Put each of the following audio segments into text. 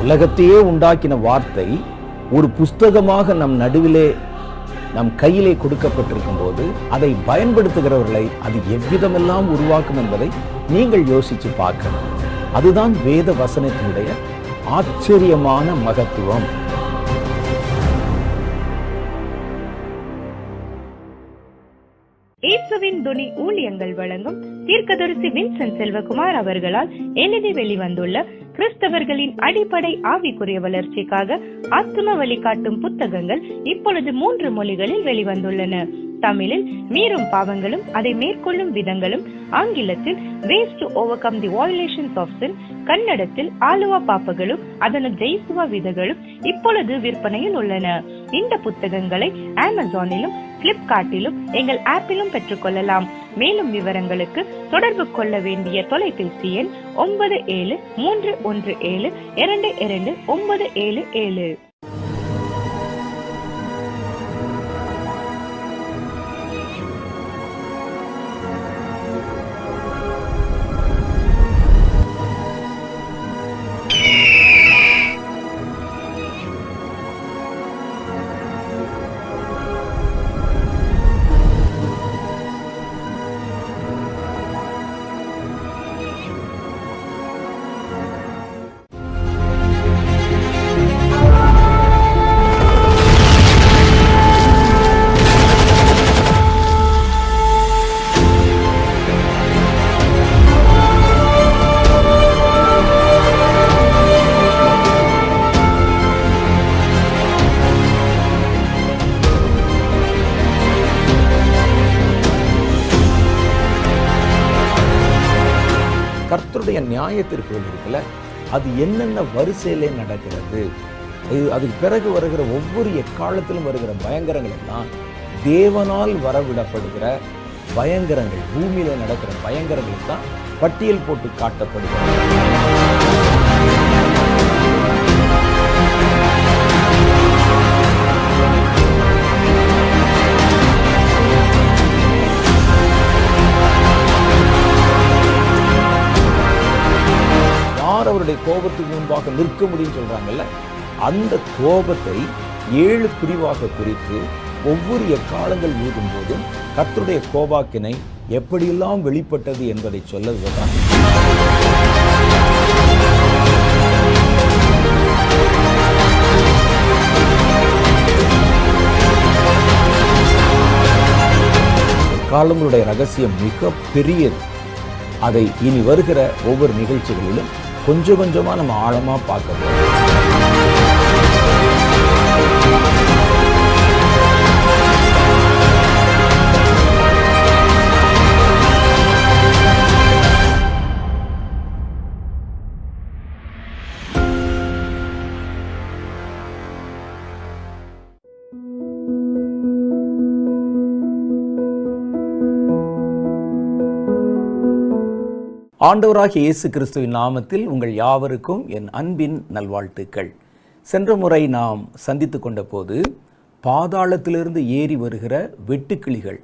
உலகத்தையே உண்டாக்கின வார்த்தை ஒரு புஸ்தகமாக நம் நடுவிலே நம் கையிலே கொடுக்கப்பட்டிருக்கும் போது அதை பயன்படுத்துகிறவர்களை அது எவ்விதமெல்லாம் உருவாக்கும் என்பதை நீங்கள் யோசிச்சு பார்க்கணும். அதுதான் வேத வசனத்தினுடைய ஆச்சரியமான மகத்துவம். இயேசுவின் துணி ஊழியங்கள் வழங்கும் தீர்க்கதரிசி வின்சென்ட் செல்வகுமார் அவர்களால் எழுதி வெளிவந்துள்ள கிறிஸ்தவர்களின் அடிப்படை ஆவிக்குரிய வளர்ச்சிக்காக ஆத்தும வழிகாட்டும் புத்தகங்கள் இப்பொழுது 3 மொழிகளில் வெளிவந்துள்ளன. தமிழில் மீறும் பாவங்களும் அதை மேற்கொள்ளும் விதங்களும், ஆங்கிலத்தில் ways to overcome the violations of sin, கன்னடத்தில் ஆலுவா பாப்பங்களும் அதன ஜெயிசுவா விதங்களும் இப்பொழுது விற்பனையில் உள்ளன. இந்த புத்தகங்களை அமேசானிலும் பிளிப்கார்ட்டிலும் எங்கள் ஆப்பிலும் பெற்றுக்கொள்ளலாம். மேலும் விவரங்களுக்கு தொடர்பு கொள்ள வேண்டிய தொலைபேசி எண் 9731172297. கர்த்தருடைய நியாயத்திற்குள் இருக்குல்ல, அது என்னென்ன வரிசையிலே நடக்கிறது, அதுக்கு பிறகு வருகிற ஒவ்வொரு எக்காலத்திலும் வருகிற பயங்கரங்கள் எல்லாம் தேவனால் வரவிடப்படுகிற பயங்கரங்கள், பூமியில நடக்கிற பயங்கரங்கள் தான் பட்டியல் போட்டு காட்டப்படுகிறது. அவருடைய கோபத்துக்கு முன்பாக நிற்க முடியும் சொல்றாங்கல்ல, அந்த கோபத்தை 7 பிரிவாக குறித்து ஒவ்வொரு எக்காலங்கள் ஊதும் போதும் கர்த்தருடைய கோபாக்கினை எப்படியெல்லாம் வெளிப்பட்டது என்பதை சொல்லுவதுதான். காலங்களுடைய ரகசியம் மிக பெரியது. அதை இனி வருகிற ஒவ்வொரு நிகழ்ச்சிகளிலும் கொஞ்சம் கொஞ்சமா நம்ம ஆழமா பார்க்கணும். ஆண்டவராகிய இயேசு கிறிஸ்துவின் நாமத்தில் உங்கள் யாவருக்கும் என் அன்பின் நல்வாழ்த்துக்கள். சென்ற முறை நாம் சந்தித்து கொண்ட போது பாதாளத்திலிருந்து ஏறி வருகிற வெட்டுக்கிளிகள்,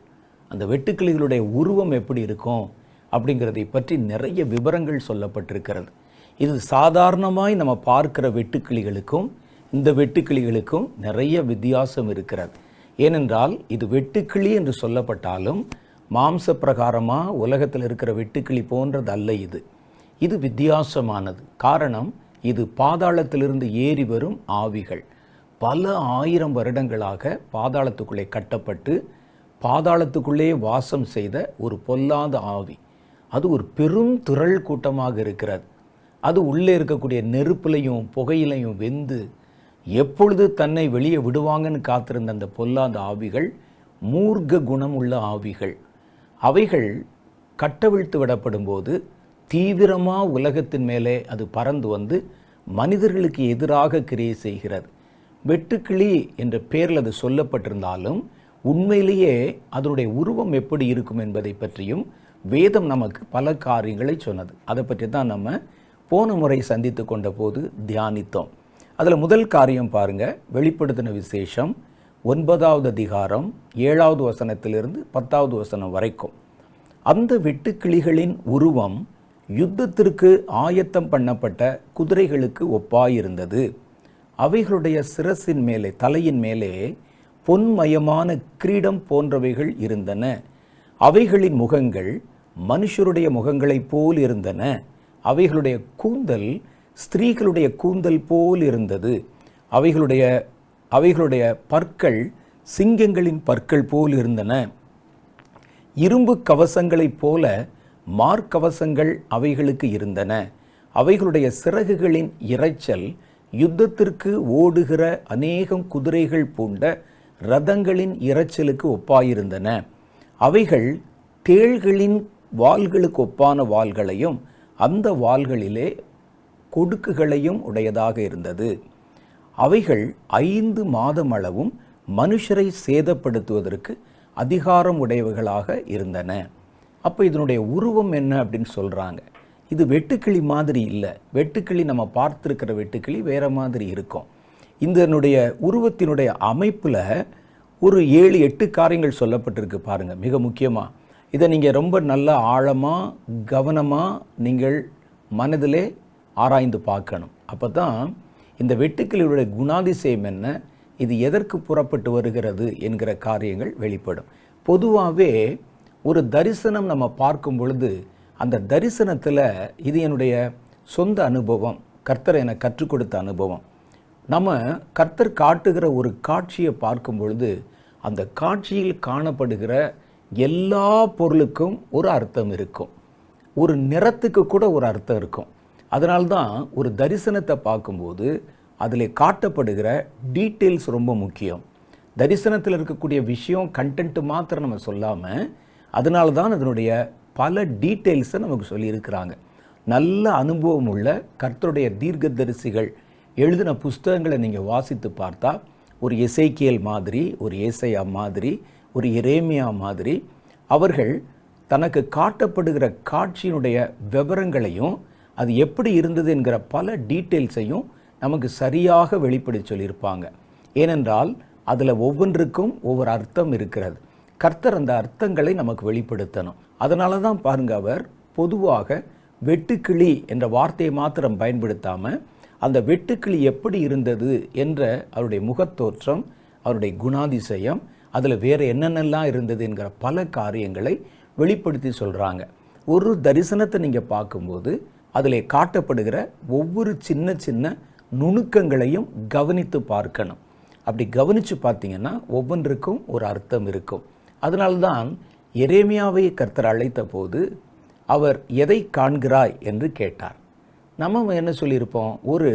அந்த வெட்டுக்கிளிகளுடைய உருவம் எப்படி இருக்கும் அப்படிங்கிறதை பற்றி நிறைய விவரங்கள் சொல்லப்பட்டிருக்கிறது. இது சாதாரணமாய் நம்ம பார்க்கிற வெட்டுக்கிளிகளுக்கும் இந்த வெட்டுக்கிளிகளுக்கும் நிறைய வித்தியாசம் இருக்கிறது. ஏனென்றால் இது வெட்டுக்கிளி என்று சொல்லப்பட்டாலும் மாம்ச பிரகாரமாக உலகத்தில் இருக்கிற வெட்டுக்கிளி போன்றது அல்ல. இது வித்தியாசமானது. காரணம், இது பாதாளத்திலிருந்து ஏறி வரும் ஆவிகள். பல 1000 வருடங்களாக பாதாளத்துக்குள்ளே கட்டப்பட்டு பாதாளத்துக்குள்ளே வாசம் செய்த ஒரு பொல்லாத ஆவி. அது ஒரு பெரும் திரள் கூட்டமாக இருக்கிறது. அது உள்ளே இருக்கக்கூடிய நெருப்புலையும் புகையிலையும் வெந்து எப்பொழுது தன்னை வெளியே விடுவாங்கன்னு காத்திருந்த அந்த பொல்லாத ஆவிகள் மூர்க்க குணமுள்ள ஆவிகள். அவைகள் கட்டவிழ்த்து விடப்படும் போது தீவிரமாக உலகத்தின் மேலே அது பறந்து வந்து மனிதர்களுக்கு எதிராக கிரியை செய்கிறது. வெட்டுக்கிளி என்ற பெயரில் அது சொல்லப்பட்டிருந்தாலும் உண்மையிலேயே அதனுடைய உருவம் எப்படி இருக்கும் என்பதை பற்றியும் வேதம் நமக்கு பல காரியங்களை சொன்னது. அதை பற்றி தான் நம்ம போன முறை சந்தித்து கொண்ட போது தியானித்தோம். அதில் முதல் காரியம் பாருங்க, வெளிப்படுத்தின விசேஷம் 9வது அதிகாரம் 7வது வசனத்திலிருந்து 10வது வசனம் வரைக்கும். அந்த வெட்டுக்கிளிகளின் உருவம் யுத்தத்திற்கு ஆயத்தம் பண்ணப்பட்ட குதிரைகளுக்கு ஒப்பாயிருந்தது. அவைகளுடைய சிரசின் மேலே, தலையின் மேலே பொன்மயமான கிரீடம் போன்றவைகள் இருந்தன. அவைகளின் முகங்கள் மனுஷருடைய முகங்களைப் போல் இருந்தன. அவைகளுடைய கூந்தல் ஸ்திரீகளுடைய கூந்தல் போல் இருந்தது. அவைகளுடைய பற்கள் சிங்கங்களின் பற்கள் போல் இருந்தன. இரும்பு கவசங்களைப் போல மார்க்கவசங்கள் அவைகளுக்கு இருந்தன. அவைகளுடைய சிறகுகளின் இரைச்சல் யுத்தத்திற்கு ஓடுகிற அநேகம் குதிரைகள் பூண்ட இரதங்களின் இரைச்சலுக்கு ஒப்பாயிருந்தன. அவைகள் தேள்களின் வாள்களுக்கு ஒப்பான வாள்களையும் அந்த வாள்களிலே கொடுக்குகளையும் உடையதாக இருந்தது. அவைகள் 5 மாதம் அளவும் மனுஷரை சேதப்படுத்துவதற்கு அதிகாரம் உடையவைகளாக இருந்தன. அப்போ இதனுடைய உருவம் என்ன அப்படின்னு சொல்கிறாங்க. இது வெட்டுக்கிளி மாதிரி இல்லை. வெட்டுக்கிளி நம்ம பார்த்துருக்கிற வெட்டுக்கிளி வேறு மாதிரி இருக்கும். இதனுடைய உருவத்தினுடைய அமைப்பில் ஒரு 7-8 காரியங்கள் சொல்லப்பட்டிருக்கு பாருங்கள். மிக முக்கியமாக இதை நீங்கள் ரொம்ப நல்ல ஆழமாக கவனமாக நீங்கள் மனதிலே ஆராய்ந்து பார்க்கணும். அப்போ தான் இந்த வெட்டுக்கிளியுடைய குணாதிசயம் என்ன, இது எதற்கு புறப்பட்டு வருகிறது என்கிற காரியங்கள் வெளிப்படும். பொதுவாகவே ஒரு தரிசனம் நம்ம பார்க்கும் பொழுது அந்த தரிசனத்தில் இது என்னுடைய சொந்த அனுபவம், கர்த்தர் எனக்கு கற்றுக் கொடுத்த அனுபவம். நம்ம கர்த்தர் காட்டுகிற ஒரு காட்சியை பார்க்கும் பொழுது அந்த காட்சியில் காணப்படுகிற எல்லா பொருளுக்கும் ஒரு அர்த்தம் இருக்கும். ஒரு நிறத்துக்கு கூட ஒரு அர்த்தம் இருக்கும். அதனால்தான் ஒரு தரிசனத்தை பார்க்கும்போது அதில் காட்டப்படுகிற டீட்டெயில்ஸ் ரொம்ப முக்கியம். தரிசனத்தில் இருக்கக்கூடிய விஷயம் கண்டென்ட் மாத்திரம் நம்ம சொல்லாமல், அதனால தான் அதனுடைய பல டீட்டெயில்ஸை நமக்கு சொல்லியிருக்கிறாங்க. நல்ல அனுபவம் உள்ள கர்த்தருடைய தீர்க்கதரிசிகள் எழுதின புஸ்தகங்களை நீங்கள் வாசித்து பார்த்தா, ஒரு எசேக்கியேல் மாதிரி, ஒரு ஏசாயா மாதிரி, ஒரு எரேமியா மாதிரி, அவர்கள் தனக்கு காட்டப்படுகிற காட்சியினுடைய விவரங்களையும் அது எப்படி இருந்தது என்கிற பல டீட்டெயில்ஸையும் நமக்கு சரியாக வெளிப்படுத்தி சொல்லியிருப்பாங்க. ஏனென்றால் அதில் ஒவ்வொன்றுக்கும் ஒவ்வொரு அர்த்தம் இருக்கிறது. கர்த்தர் அந்த அர்த்தங்களை நமக்கு வெளிப்படுத்தணும். அதனால தான் பாருங்க, அவர் பொதுவாக வெட்டுக்கிளி என்ற வார்த்தையை மாத்திரம் பயன்படுத்தாமல் அந்த வெட்டுக்கிளி எப்படி இருந்தது என்ற அவருடைய முகத்தோற்றம், அவருடைய குணாதிசயம், அதில் வேறு என்னென்னலாம் இருந்தது என்கிற பல காரியங்களை வெளிப்படுத்தி சொல்கிறாங்க. ஒரு தரிசனத்தை நீங்கள் பார்க்கும்போது அதில் காட்டப்படுகிற ஒவ்வொரு சின்ன சின்ன நுணுக்கங்களையும் கவனித்து பார்க்கணும். அப்படி கவனித்து பார்த்தீங்கன்னா ஒவ்வொன்றுக்கும் ஒரு அர்த்தம் இருக்கும். அதனால்தான் எரேமியாவை கர்த்தர் அழைத்த போது அவர் எதை காண்கிறாய் என்று கேட்டார். நம்ம என்ன சொல்லியிருப்போம்? ஒரு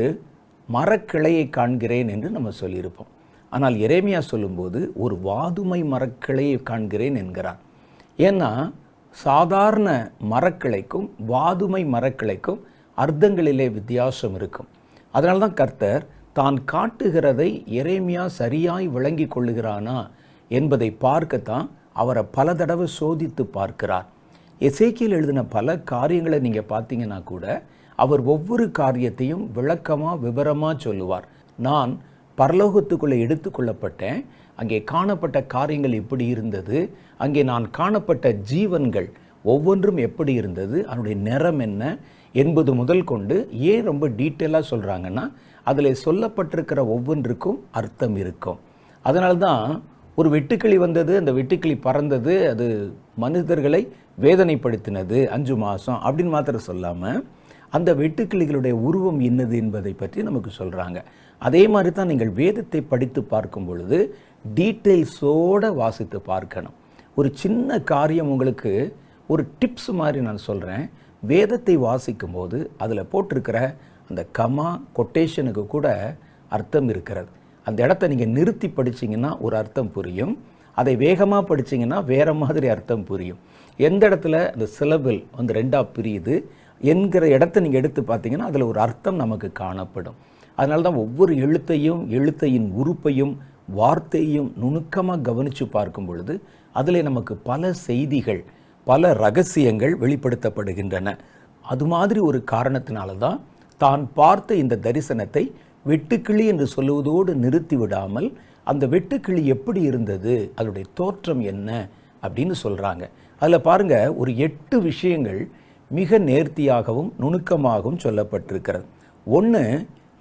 மரக்கிளையை காண்கிறேன் என்று நம்ம சொல்லியிருப்போம். ஆனால் எரேமியா சொல்லும்போது ஒரு வாதுமை மரக்கிளையை காண்கிறேன் என்கிறார். ஏன்னா சாதாரண மரக்கிளைக்கும் வாதுமை மரக்கிளைக்கும் அர்த்தங்களிலே வித்தியாசம் இருக்கும். அதனால தான் கர்த்தர் தான் காட்டுகிறதை எரேமியா சரியாய் விளங்கி கொள்ளுகிறானா என்பதை பார்க்கத்தான் அவரை பல தடவை சோதித்து பார்க்கிறார். எசேக்கியேல் எழுதின பல காரியங்களை நீங்கள் பார்த்தீங்கன்னா கூட அவர் ஒவ்வொரு காரியத்தையும் விளக்கமாக விவரமாக சொல்லுவார். நான் பரலோகத்துக்குள்ளே எடுத்துக்கொள்ளப்பட்டேன், அங்கே காணப்பட்ட காரியங்கள் எப்படி இருந்தது, அங்கே நான் காணப்பட்ட ஜீவன்கள் ஒவ்வொன்றும் எப்படி இருந்தது, அதனுடைய நிறம் என்ன என்பது முதல் கொண்டு ஏன் ரொம்ப டீட்டெயிலாக சொல்கிறாங்கன்னா அதில் சொல்லப்பட்டிருக்கிற ஒவ்வொன்றுக்கும் அர்த்தம் இருக்கும். அதனால்தான் ஒரு வெட்டுக்கிளி வந்தது, அந்த வெட்டுக்கிளி பறந்தது, அது மனிதர்களை வேதனைப்படுத்தினது 5 மாதம் அப்படின்னு மாத்திரம் சொல்லாமல் அந்த வெட்டுக்கிளிகளுடைய உருவம் என்னது என்பதை பற்றி நமக்கு சொல்கிறாங்க. அதே மாதிரி தான் நீங்கள் வேதத்தை படித்து பார்க்கும் பொழுது டீட்டெயில்ஸோடு வாசித்து பார்க்கணும். ஒரு சின்ன காரியம் உங்களுக்கு ஒரு டிப்ஸ் மாதிரி நான் சொல்கிறேன். வேதத்தை வாசிக்கும் போது அதில் போட்டிருக்கிற அந்த கமா கொட்டேஷனுக்கு கூட அர்த்தம் இருக்கிறது. அந்த இடத்த நீங்கள் நிறுத்தி படிச்சிங்கன்னா ஒரு அர்த்தம் புரியும், அதை வேகமாக படிச்சிங்கன்னா வேறு மாதிரி அர்த்தம் புரியும். எந்த இடத்துல அந்த சிலபிள் வந்து 2ஆக பிரியுது என்கிற இடத்த நீங்கள் எடுத்து பார்த்தீங்கன்னா அதில் ஒரு அர்த்தம் நமக்கு காணப்படும். அதனால தான் ஒவ்வொரு எழுத்தையும் எழுத்தையின் உறுப்பையும் வார்த்தையும் நுணுக்கமாக கவனித்து பார்க்கும் பொழுது அதில் நமக்கு பல செய்திகள், பல ரகசியங்கள் வெளிப்படுத்தப்படுகின்றன. அது மாதிரி ஒரு காரணத்தினால தான் தான் பார்த்த இந்த தரிசனத்தை வெட்டுக்கிளி என்று சொல்லுவதோடு நிறுத்தி விடாமல் அந்த வெட்டுக்கிளி எப்படி இருந்தது, அதனுடைய தோற்றம் என்ன அப்படின்னு சொல்கிறாங்க. அதில் பாருங்கள், ஒரு 8 விஷயங்கள் மிக நேர்த்தியாகவும் நுணுக்கமாகவும் சொல்லப்பட்டிருக்கிறது. ஒன்று,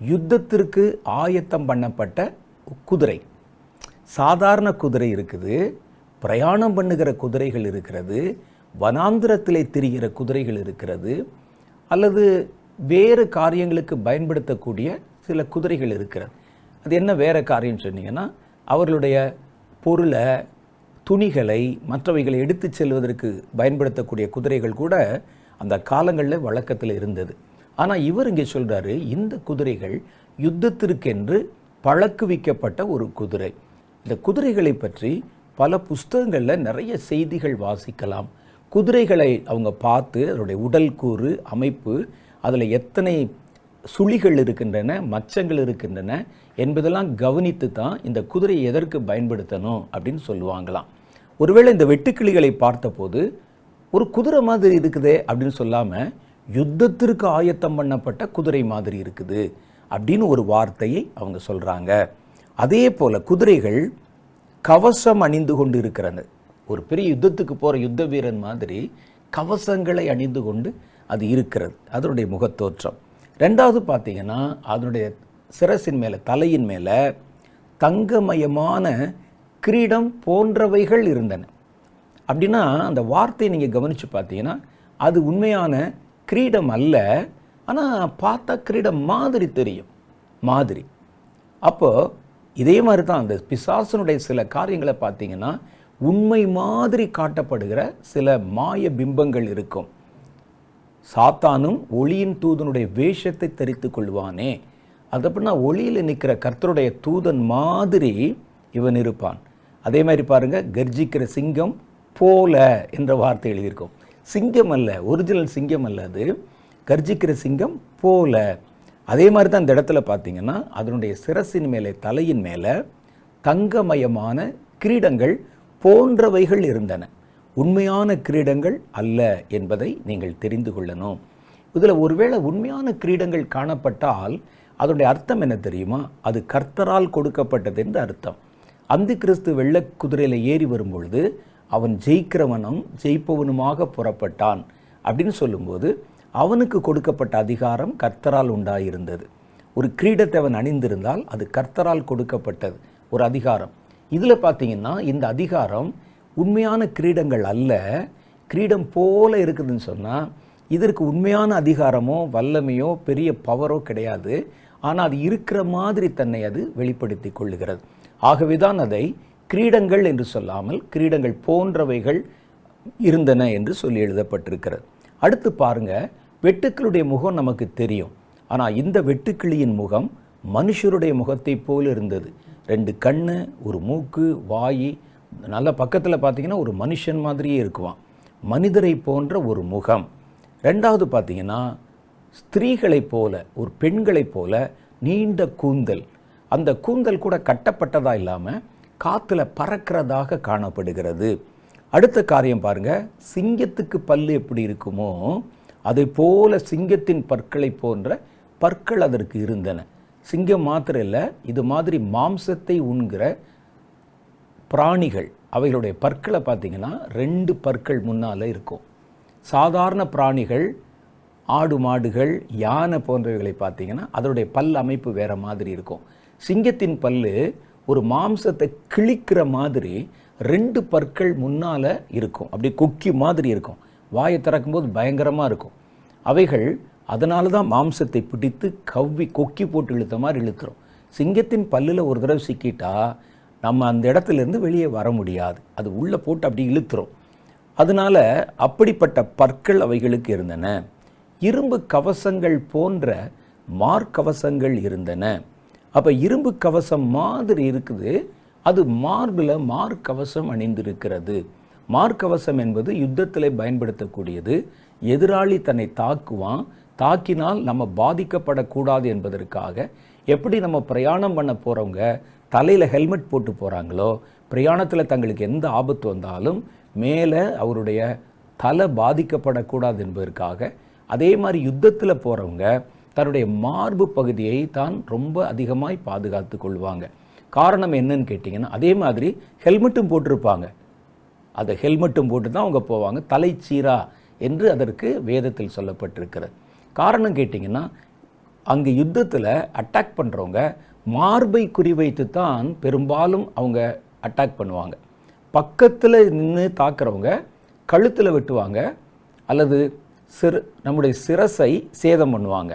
யுத்தத்திற்கு ஆயத்தம் பண்ணப்பட்ட குதிரை. சாதாரண குதிரை இருக்குது, பிரயாணம் பண்ணுகிற குதிரைகள் இருக்கிறது, வனாந்திரத்திலே திரிகிற குதிரைகள் இருக்கிறது, அல்லது வேறு காரியங்களுக்கு பயன்படுத்தக்கூடிய சில குதிரைகள் இருக்கிறது. அது என்ன வேறு காரியம் சொன்னீங்கன்னா, அவர்களுடைய பொருளை, துணிகளை, மற்றவைகளை எடுத்து செல்வதற்கு பயன்படுத்தக்கூடிய குதிரைகள் கூட அந்த காலங்களில் வழக்கத்தில் இருந்தது. ஆனால் இவர் இங்கே சொல்கிறாரு, இந்த குதிரைகள் யுத்தத்திற்கென்று பழக்குவிக்கப்பட்ட ஒரு குதிரை. இந்த குதிரைகளை பற்றி பல புஸ்தகங்களில் நிறைய செய்திகள் வாசிக்கலாம். குதிரைகளை அவங்க பார்த்து அதனுடைய உடல் கூறு, அமைப்பு, அதில் எத்தனை சுழிகள் இருக்கின்றன, மச்சங்கள் இருக்கின்றன என்பதெல்லாம் கவனித்து தான் இந்த குதிரையை எதற்கு பயன்படுத்தணும் அப்படின்னு சொல்லுவாங்களாம். ஒருவேளை இந்த வெட்டுக்கிளிகளை பார்த்தபோது ஒரு குதிரை மாதிரி இருக்குதே அப்படின்னு சொல்லாமல், யுத்தத்திற்கு ஆயத்தம் பண்ணப்பட்ட குதிரை மாதிரி இருக்குது அப்படின்னு ஒரு வார்த்தையை அவங்க சொல்கிறாங்க. அதே போல் குதிரைகள் கவசம் அணிந்து கொண்டு இருக்கிறது. ஒரு பெரிய யுத்தத்துக்கு போகிற யுத்த வீரன் மாதிரி கவசங்களை அணிந்து கொண்டு அது இருக்கிறது, அதனுடைய முகத்தோற்றம். ரெண்டாவது பார்த்தீங்கன்னா, அதனுடைய சிரசின் மேலே, தலையின் மேலே தங்கமயமான கிரீடம் போன்றவைகள் இருந்தன. அப்படின்னா அந்த வார்த்தையை நீங்கள் கவனித்து பார்த்தீங்கன்னா, அது உண்மையான கிரீடம் அல்ல, ஆனால் பார்த்தா கிரீடம் மாதிரி தெரியும், மாதிரி. அப்போது இதே மாதிரி தான் அந்த பிசாசனுடைய சில காரியங்களை பார்த்தீங்கன்னா, உண்மை மாதிரி காட்டப்படுகிற சில மாய பிம்பங்கள் இருக்கும். சாத்தானும் ஒளியின் தூதனுடைய வேஷத்தை தரித்து கொள்வானே, அது அப்படின்னா ஒளியில் நிற்கிற கர்த்தருடைய தூதன் மாதிரி இவன் இருப்பான். அதே மாதிரி பாருங்க, கர்ஜிக்கிற சிங்கம் போல என்ற வார்த்தை எழுதியிருக்கும். சிங்கம் அல்ல, ஒரிஜினல் சிங்கம் அல்ல, அது கர்ஜிக்கிற சிங்கம் போல. அதே மாதிரி தான் இந்த இடத்துல பார்த்தீங்கன்னா, அதனுடைய சிரசின் மேலே, தலையின் மேலே தங்கமயமான கிரீடங்கள் போன்றவைகள் இருந்தன. உண்மையான கிரீடங்கள் அல்ல என்பதை நீங்கள் தெரிந்து கொள்ளணும். இதில் ஒருவேளை உண்மையான கிரீடங்கள் காணப்பட்டால் அதனுடைய அர்த்தம் என்ன தெரியுமா? அது கர்த்தரால் கொடுக்கப்பட்டது என்று அர்த்தம். அந்தி கிறிஸ்து வெள்ளை குதிரையில் ஏறி வரும்பொழுது அவன் ஜெயிக்கிறவனும் ஜெயிப்பவனுமாக புறப்பட்டான் அப்படின்னு சொல்லும்போது, அவனுக்கு கொடுக்கப்பட்ட அதிகாரம் கர்த்தரால் உண்டாயிருந்தது. ஒரு கிரீடத்தை அவன் அணிந்திருந்தால் அது கர்த்தரால் கொடுக்கப்பட்டது ஒரு அதிகாரம். இதில் பார்த்தீங்கன்னா, இந்த அதிகாரம் உண்மையான கிரீடங்கள் அல்ல, கிரீடம் போல இருக்குதுன்னு சொன்னால், இதற்கு உண்மையான அதிகாரமோ வல்லமையோ பெரிய பவரோ கிடையாது. ஆனால் அது இருக்கிற மாதிரி தன்னை அது வெளிப்படுத்தி கொள்ளுகிறது. ஆகவே தான் அதை கிரீடங்கள் என்று சொல்லாமல் கிரீடங்கள் போன்றவைகள் இருந்தன என்று சொல்லி எழுதப்பட்டிருக்கிறது. அடுத்து பாருங்க, வெட்டுக்களுடைய முகம் நமக்கு தெரியும். ஆனால் இந்த வெட்டுக்கிளியின் முகம் மனுஷருடைய முகத்தை போல் இருந்தது. 2 கண்ணு, ஒரு மூக்கு, வாய், நல்ல பக்கத்தில் பார்த்தீங்கன்னா ஒரு மனுஷன் மாதிரியே இருக்குவான். மனிதரை போன்ற ஒரு முகம். ரெண்டாவது பார்த்தீங்கன்னா, ஸ்திரீகளைப் போல, ஒரு பெண்களைப் போல நீண்ட கூந்தல். அந்த கூந்தல் கூட கட்டப்பட்டதா இல்லாமல் காற்றுல பறக்கிறதாக காணப்படுகிறது. அடுத்த காரியம் பாருங்க, சிங்கத்துக்கு பல்லு எப்படி இருக்குமோ அதை போல சிங்கத்தின் பற்களை போன்ற பற்கள் அதற்கு இருந்தன. சிங்கம் மாத்திரம் இல்லை, இது மாதிரி மாம்சத்தை உண்கிற பிராணிகள், அவைகளுடைய பற்களை பார்த்தீங்கன்னா 2 பற்கள் முன்னால் இருக்கும். சாதாரண பிராணிகள், ஆடு மாடுகள், யானை போன்றவைகளை பார்த்தீங்கன்னா அதனுடைய பல் அமைப்பு வேறு மாதிரி இருக்கும். சிங்கத்தின் பல்லு ஒரு மாம்சத்தை கிழிக்கிற மாதிரி 2 பற்கள் முன்னால் இருக்கும், அப்படி கொக்கி மாதிரி இருக்கும். வாயை திறக்கும்போது பயங்கரமாக இருக்கும். அவைகள் அதனால தான் மாம்சத்தை பிடித்து கவ்வி கொக்கி போட்டு இழுத்த மாதிரி இழுத்துரும். சிங்கத்தின் பல்லில் ஒரு தடவை சிக்கிட்டா நம்ம அந்த இடத்துலேருந்து வெளியே வர முடியாது, அது உள்ளே போட்டு அப்படி இழுத்துரும். அதனால் அப்படிப்பட்ட பற்கள் அவைகளுக்கு இருந்தன. இரும்பு கவசங்கள் போன்ற மார்க்கவசங்கள் இருந்தன. அப்போ இரும்பு கவசம் மாதிரி இருக்குது, அது மார்பில் மார்க்கவசம் அணிந்திருக்கிறது. மார்க்கவசம் என்பது யுத்தத்தில் பயன்படுத்தக்கூடியது. எதிராளி தன்னை தாக்குவான், தாக்கினால் நம்ம பாதிக்கப்படக்கூடாது என்பதற்காக, எப்படி நம்ம பிரயாணம் பண்ண போகிறவங்க தலையில் ஹெல்மெட் போட்டு போகிறாங்களோ, பிரயாணத்தில் தங்களுக்கு எந்த ஆபத்து வந்தாலும் மேலே அவருடைய தலை பாதிக்கப்படக்கூடாது என்பதற்காக, அதே மாதிரி யுத்தத்தில் போகிறவங்க தன்னுடைய மார்பு பகுதியை தான் ரொம்ப அதிகமாய் பாதுகாத்து கொள்வாங்க. காரணம் என்னன்னு கேட்டிங்கன்னா, அதே மாதிரி ஹெல்மெட்டும் போட்டிருப்பாங்க. அதை ஹெல்மெட்டும் போட்டு தான் அவங்க போவாங்க. தலைச்சீரா என்று அதற்கு வேதத்தில் சொல்லப்பட்டிருக்கிறது. காரணம் கேட்டிங்கன்னா, அங்கே யுத்தத்தில் அட்டாக் பண்ணுறவங்க மார்பை குறிவைத்து தான் பெரும்பாலும் அவங்க அட்டாக் பண்ணுவாங்க. பக்கத்தில் நின்று தாக்குறவங்க கழுத்தில் வெட்டுவாங்க அல்லது நம்முடைய சிரசை சேதம் பண்ணுவாங்க.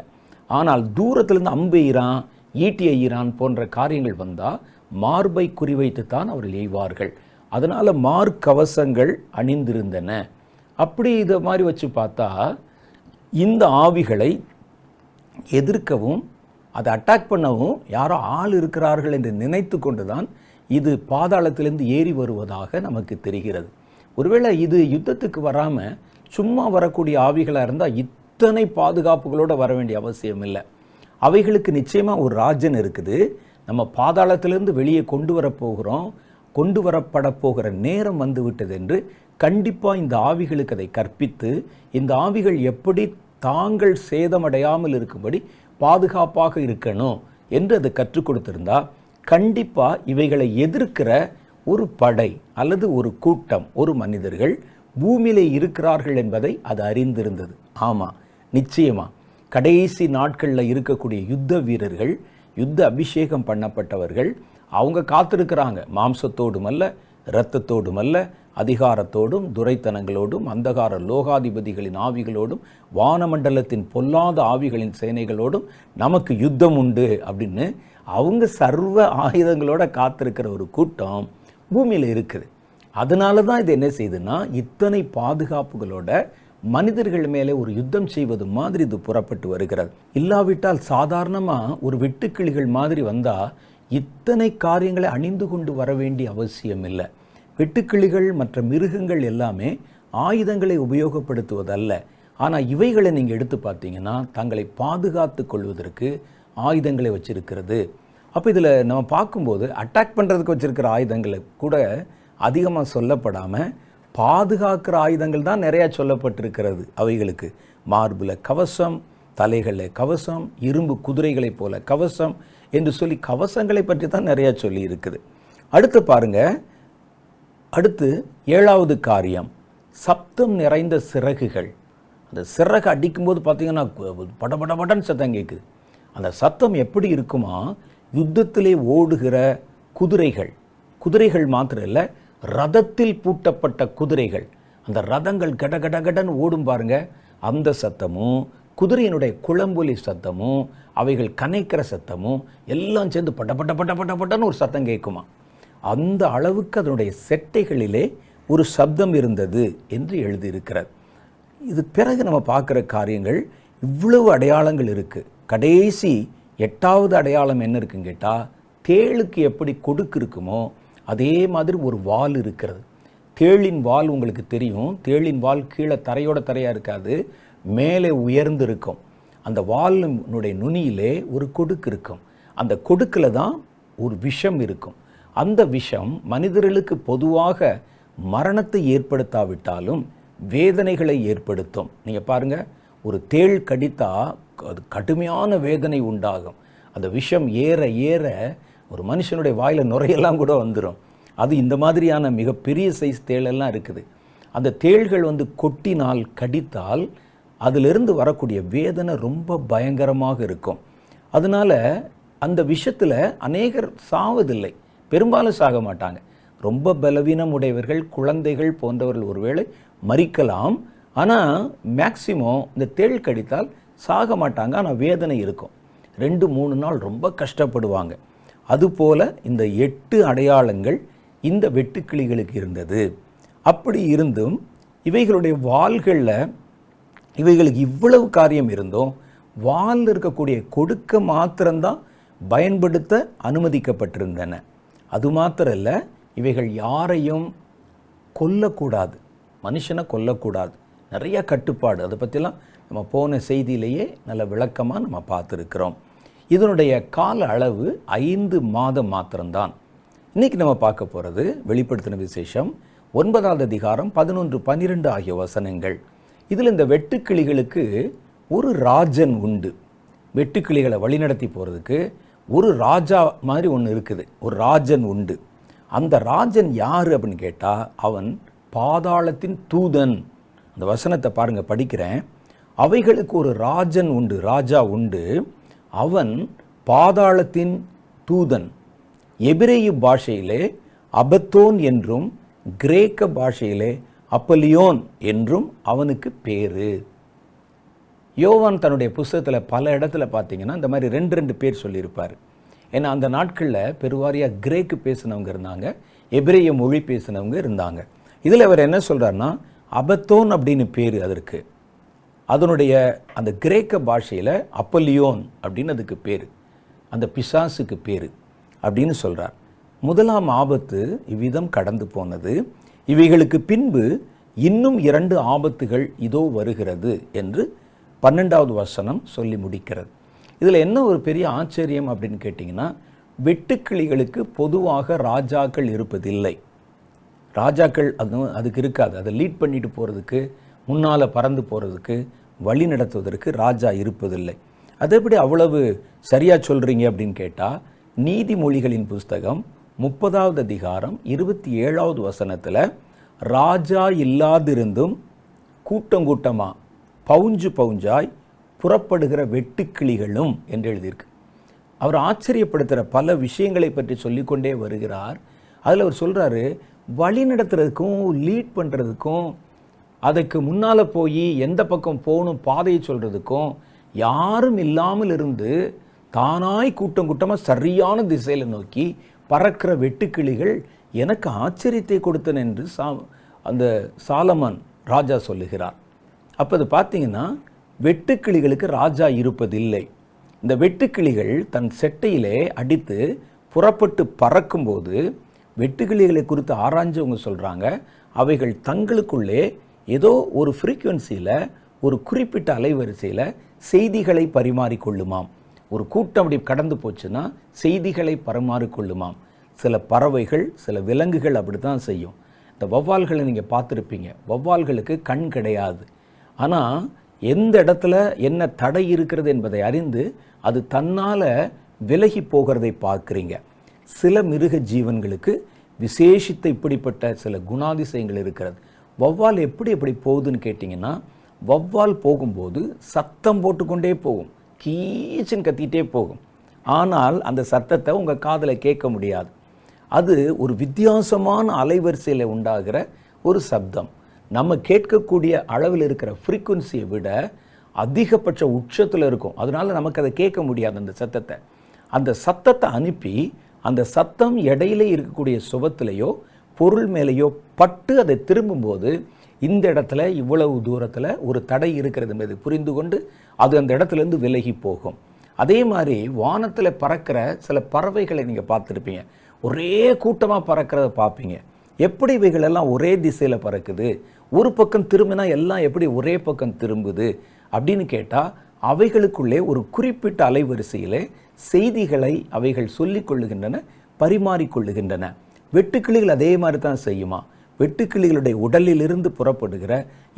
ஆனால் தூரத்திலிருந்து அம்பு எய்கிறான், ஈட்டி எய்கிறான் போன்ற காரியங்கள் வந்தால் மார்பை குறிவைத்து தான் அவர்கள் எய்வார்கள். அதனால் மார்க்கவசங்கள் அணிந்திருந்தன. அப்படி இதை மாதிரி வச்சு பார்த்தா இந்த ஆவிகளை எதிர்க்கவும் அதை அட்டாக் பண்ணவும் யாரோ ஆள் இருக்கிறார்கள் என்று நினைத்து கொண்டு தான் இது பாதாளத்திலிருந்து ஏறி வருவதாக நமக்கு தெரிகிறது. ஒருவேளை இது யுத்தத்துக்கு வராமல் சும்மா வரக்கூடிய ஆவிகளாக இருந்தால் இத்தனை பாதுகாப்புகளோடு வர வேண்டிய அவசியம் இல்லை. அவைகளுக்கு நிச்சயமாக ஒரு ராஜன் இருக்குது. நம்ம பாதாளத்திலிருந்து வெளியே கொண்டு வரப்பட போகிற நேரம் வந்து விட்டது என்று கண்டிப்பாக இந்த ஆவிகளுக்கு அதை கற்பித்து, இந்த ஆவிகள் எப்படி தாங்கள் சேதமடையாமல் இருக்கும்படி பாதுகாப்பாக இருக்கணும் என்று அதை கற்றுக் கொடுத்திருந்தா கண்டிப்பாக இவைகளை எதிர்க்கிற ஒரு படை அல்லது ஒரு கூட்டம், ஒரு மனிதர்கள் பூமியிலே இருக்கிறார்கள் என்பதை அது அறிந்திருந்தது. ஆமாம், நிச்சயமாக கடைசி நாட்களில் இருக்கக்கூடிய யுத்த வீரர்கள், யுத்த அபிஷேகம் பண்ணப்பட்டவர்கள், அவங்க காத்திருக்கிறாங்க. மாம்சத்தோடும் அல்ல, இரத்தத்தோடும் அல்ல, அதிகாரத்தோடும் துரைத்தனங்களோடும் அந்தகார லோகாதிபதிகளின் ஆவிகளோடும் வானமண்டலத்தின் பொல்லாத ஆவிகளின் சேனைகளோடும் நமக்கு யுத்தம் உண்டு அப்படின்னு அவங்க சர்வ ஆயுதங்களோட காத்திருக்கிற ஒரு கூட்டம் பூமியில் இருக்குது. அதனால தான் இது என்ன செய்யுதுன்னா, இத்தனை பாதுகாப்புகளோட மனிதர்கள் மேலே ஒரு யுத்தம் செய்வது மாதிரி இது புறப்பட்டு வருகிறது. இல்லாவிட்டால் சாதாரணமாக ஒரு வெட்டுக்கிளிகள் மாதிரி வந்தால் இத்தனை காரியங்களை அணிந்து கொண்டு வர வேண்டிய அவசியம் இல்லை. வெட்டுக்கிளிகள் மற்ற மிருகங்கள் எல்லாமே ஆயுதங்களை உபயோகப்படுத்துவதல்ல. ஆனால் இவைகளை நீங்கள் எடுத்து பார்த்தீங்கன்னா தங்களை பாதுகாத்து கொள்வதற்கு ஆயுதங்களை வச்சிருக்கிறது. அப்போ இதில் நம்ம பார்க்கும்போது அட்டாக் பண்ணுறதுக்கு வச்சுருக்கிற ஆயுதங்களை கூட அதிகமாக சொல்லப்படாமல் பாதுகாக்கிற ஆயுதங்கள் தான் நிறையா சொல்லப்பட்டிருக்கிறது. அவைகளுக்கு மார்பில் கவசம், தலைகளில் கவசம், இரும்பு குதிரைகளைப் போல கவசம் என்று சொல்லி கவசங்களை பற்றி தான் நிறையா சொல்லி இருக்குது. அடுத்து பாருங்கள், அடுத்து 7வது காரியம், சப்தம் நிறைந்த சிறகுகள். அந்த சிறகு அடிக்கும்போது பார்த்தீங்கன்னா படபடபடன் சத்தம் கேட்குது. அந்த சத்தம் எப்படி இருக்குமா, யுத்தத்திலே ஓடுகிற குதிரைகள் மாத்திரம் இல்லை, ரதத்தில் பூட்டப்பட்ட குதிரைகள், அந்த ரதங்கள் கடகடகடன் ஓடும் பாருங்க, அந்த சத்தமும் குதிரையினுடைய குளம்பொலி சத்தமும் அவைகள் கனைக்கிற சத்தமும் எல்லாம் சேர்ந்து பட்டன்னு ஒரு சத்தம் கேட்குமா. அந்த அளவுக்கு அதனுடைய செட்டைகளிலே ஒரு சப்தம் இருந்தது என்று எழுதியிருக்கிறார். இது பிறகு நம்ம பார்க்குற காரியங்கள் இவ்வளவு அடையாளங்கள் இருக்குது. கடைசி 8வது அடையாளம் என்ன இருக்குன்னு கேட்டால், தேளுக்கு எப்படி கொடுக்கு இருக்குமோ அதே மாதிரி ஒரு வால் இருக்கிறது. தேளின் வால் உங்களுக்கு தெரியும். தேளின் வால் கீழே தரையாக இருக்காது, மேலே உயர்ந்து இருக்கும். அந்த வாலினுடைய நுனியிலே ஒரு கொடுக்கு இருக்கும். அந்த கொடுக்கில் தான் ஒரு விஷம் இருக்கும். அந்த விஷம் மனிதர்களுக்கு பொதுவாக மரணத்தை ஏற்படுத்தாவிட்டாலும் வேதனைகளை ஏற்படுத்தும். நீங்கள் பாருங்கள், ஒரு தேள் கடித்தா அது கடுமையான வேதனை உண்டாகும். அந்த விஷம் ஏற ஏற ஒரு மனுஷனுடைய வாயில் நுரையெல்லாம் கூட வந்துடும். அது இந்த மாதிரியான மிகப்பெரிய சைஸ் தேளெல்லாம் இருக்குது. அந்த தேள்கள் கொட்டினால் கடித்தால் அதிலிருந்து வரக்கூடிய வேதனை ரொம்ப பயங்கரமாக இருக்கும். அதனால் அந்த விஷயத்தில் அநேகர் சாவதில்லை, பெரும்பாலும் சாக மாட்டாங்க. ரொம்ப பலவீனம் உடையவர்கள், குழந்தைகள் போன்றவர்கள் ஒருவேளை மரிக்கலாம். ஆனால் மேக்சிமம் இந்த தேள் கடித்தால் சாக மாட்டாங்க, ஆனால் வேதனை இருக்கும். 2-3 நாள் ரொம்ப கஷ்டப்படுவாங்க. அதுபோல் இந்த 8 அடையாளங்கள் இந்த வெட்டுக்கிளிகளுக்கு இருந்தது. அப்படி இருந்தும் இவைகளுடைய வாள்களில் இவைகளுக்கு இவ்வளவு காரியம் இருந்தும் வால் இருக்கக்கூடிய கொடுக்க மாத்திரம்தான் பயன்படுத்த அனுமதிக்கப்பட்டிருந்தன. அது மாத்திரம் இல்லை, இவைகள் யாரையும் கொல்லக்கூடாது, மனுஷனை கொல்லக்கூடாது, நிறைய கட்டுப்பாடு. அதை பற்றிலாம் நம்ம போன செய்தியிலேயே நல்ல விளக்கமாக நம்ம பார்த்துருக்கிறோம். இதனுடைய கால அளவு 5 மாதம் மாத்திரம்தான். இன்றைக்கி நம்ம பார்க்க போகிறது வெளிப்படுத்தின விசேஷம் 9வது அதிகாரம் 11-12 ஆகிய வசனங்கள். இதில் இந்த வெட்டுக்கிளிகளுக்கு ஒரு ராஜன் உண்டு. வெட்டுக்கிளிகளை வழிநடத்தி போகிறதுக்கு ஒரு ராஜா மாதிரி ஒன்று இருக்குது, ஒரு ராஜன் உண்டு. அந்த ராஜன் யார் அப்படின்னு கேட்டால், அவன் பாதாளத்தின் தூதன். அந்த வசனத்தை பாருங்க, படிக்கிறேன். அவைகளுக்கு ஒரு ராஜன் உண்டு, ராஜா உண்டு. அவன் பாதாளத்தின் தூதன். எபிரேய பாஷையிலே அபத்தோன் என்றும் கிரேக்க பாஷையிலே அப்பலியோன் என்றும் அவனுக்கு பேரு. யோவான் தன்னுடைய புஸ்தகத்தில் பல இடத்துல பார்த்தீங்கன்னா இந்த மாதிரி ரெண்டு பேர் சொல்லியிருப்பார். ஏன்னா அந்த நாட்களில் பெருவாரியாக கிரேக்கு பேசினவங்க இருந்தாங்க, எபிரேய மொழி பேசினவங்க இருந்தாங்க. இதில் அவர் என்ன சொல்கிறாருன்னா, அபத்தோன் அப்படின்னு பேர் அதற்கு. அதனுடைய அந்த கிரேக்க பாஷையில் அப்பலியோன் அப்படின்னு அதுக்கு பேர், அந்த பிசாசுக்கு பேர் அப்படின்னு சொல்கிறார். முதலாம் ஆபத்து இவ்விதம் கடந்து போனது. இவைகளுக்கு பின்பு இன்னும் 2 ஆபத்துகள் இதோ வருகிறது என்று 12வது வசனம் சொல்லி முடிக்கிறது. இதில் என்ன ஒரு பெரிய ஆச்சரியம் அப்படின்னு கேட்டிங்கன்னா, வெட்டுக்கிளிகளுக்கு பொதுவாக ராஜாக்கள் இருப்பதில்லை. ராஜாக்கள் அதுக்கு இருக்காது. அதை லீட் பண்ணிட்டு போகிறதுக்கு, முன்னால் பறந்து போகிறதுக்கு, வழி நடத்துவதற்கு ராஜா இருப்பதில்லை. அது எப்படி அவ்வளவு சரியாக சொல்கிறீங்க அப்படின்னு கேட்டால், நீதிமொழிகளின் புஸ்தகம் 30வது அதிகாரம் 27வது வசனத்தில் ராஜா இல்லாதிருந்தும் கூட்டமாக பவுஞ்சாய் புறப்படுகிற வெட்டுக்கிளிகளும் என்று எழுதியிருக்கு. அவர் ஆச்சரியப்படுத்துகிற பல விஷயங்களை பற்றி சொல்லிக்கொண்டே வருகிறார். அதில் அவர் சொல்கிறாரு, வழி நடத்துறதுக்கும் லீட் பண்ணுறதுக்கும், அதுக்கு முன்னால் போய் எந்த பக்கம் போகணும் பாதையை சொல்கிறதுக்கும் யாரும் இல்லாமல் இருந்து தானாய் கூட்டமாக சரியான திசையில் நோக்கி பறக்கிற வெட்டுக்கிளிகள் எனக்கு ஆச்சரியத்தை கொடுத்தன என்று அந்த சாலமன் ராஜா சொல்லுகிறார். அப்போ அது பார்த்தீங்கன்னா, வெட்டுக்கிளிகளுக்கு ராஜா இருப்பதில்லை. இந்த வெட்டுக்கிளிகள் தன் செட்டையிலே அடித்து புறப்பட்டு பறக்கும்போது வெட்டுக்கிளிகளை குறித்து ஆராய்ஞ்சவங்க சொல்கிறாங்க, அவைகள் தங்களுக்குள்ளே ஏதோ ஒரு ஃப்ரீக்குவன்சியில், ஒரு குறிப்பிட்ட அலைவரிசையில் செய்திகளை பரிமாறிக்கொள்ளுமாம். ஒரு கூட்டம் அப்படி கடந்து போச்சுன்னா செய்திகளை பரிமாறிக்கொள்ளுமாம். சில பறவைகள், சில விலங்குகள் அப்படி தான் செய்யும். இந்த வௌவால்களை நீங்கள் பார்த்துருப்பீங்க. வௌவால்களுக்கு கண் கிடையாது. ஆனால் எந்த இடத்துல என்ன தடை இருக்கிறது என்பதை அறிந்து அது தன்னால் விலகி போகிறதை பார்க்குறீங்க. சில மிருக ஜீவன்களுக்கு விசேஷித்த இப்படிப்பட்ட சில குணாதிசயங்கள் இருக்கிறது. வௌவால் எப்படி போகுதுன்னு கேட்டிங்கன்னா, வௌவால் போகும்போது சத்தம் போட்டுக்கொண்டே போகும், கீச்சுன்னு கத்திகிட்டே போகும். ஆனால் அந்த சத்தத்தை உங்கள் காதில் கேட்க முடியாது. அது ஒரு வித்தியாசமான அலைவரிசையில் உண்டாகிற ஒரு சப்தம். நம்ம கேட்கக்கூடிய அளவில் இருக்கிற ஃப்ரீக்குவன்சியை விட அதிகபட்ச உச்சத்தில் இருக்கும். அதனால் நமக்கு அதை கேட்க முடியாது அந்த சத்தத்தை. அந்த சத்தத்தை அனுப்பி அந்த சத்தம் இடையிலே இருக்கக்கூடிய சுவத்திலேயோ பொருள் மேலேயோ பட்டு அதை திரும்பும்போது இந்த இடத்துல இவ்வளவு தூரத்தில் ஒரு தடை இருக்கிறது என்பதை புரிந்து கொண்டு அது அந்த இடத்துலேருந்து விலகி போகும். அதே மாதிரி வானத்தில் பறக்கிற சில பறவைகளை நீங்கள் பார்த்துருப்பீங்க. ஒரே கூட்டமாக பறக்கிறத பார்ப்பீங்க. எப்படி இவைகளெல்லாம் ஒரே திசையில் பறக்குது, ஒரு பக்கம் திரும்பினா எல்லாம் எப்படி ஒரே பக்கம் திரும்புது அப்படின்னு கேட்டால், அவைகளுக்குள்ளே ஒரு குறிப்பிட்ட அலைவரிசையிலே செய்திகளை அவைகள் சொல்லிக் கொள்ளுகின்றன, பரிமாறிக்கொள்ளுகின்றன. வெட்டுக்கிளிகள் அதே மாதிரி தான் செய்யுமா? வெட்டுக்கிளிகளுடைய உடலிலிருந்து புறப்படுகிற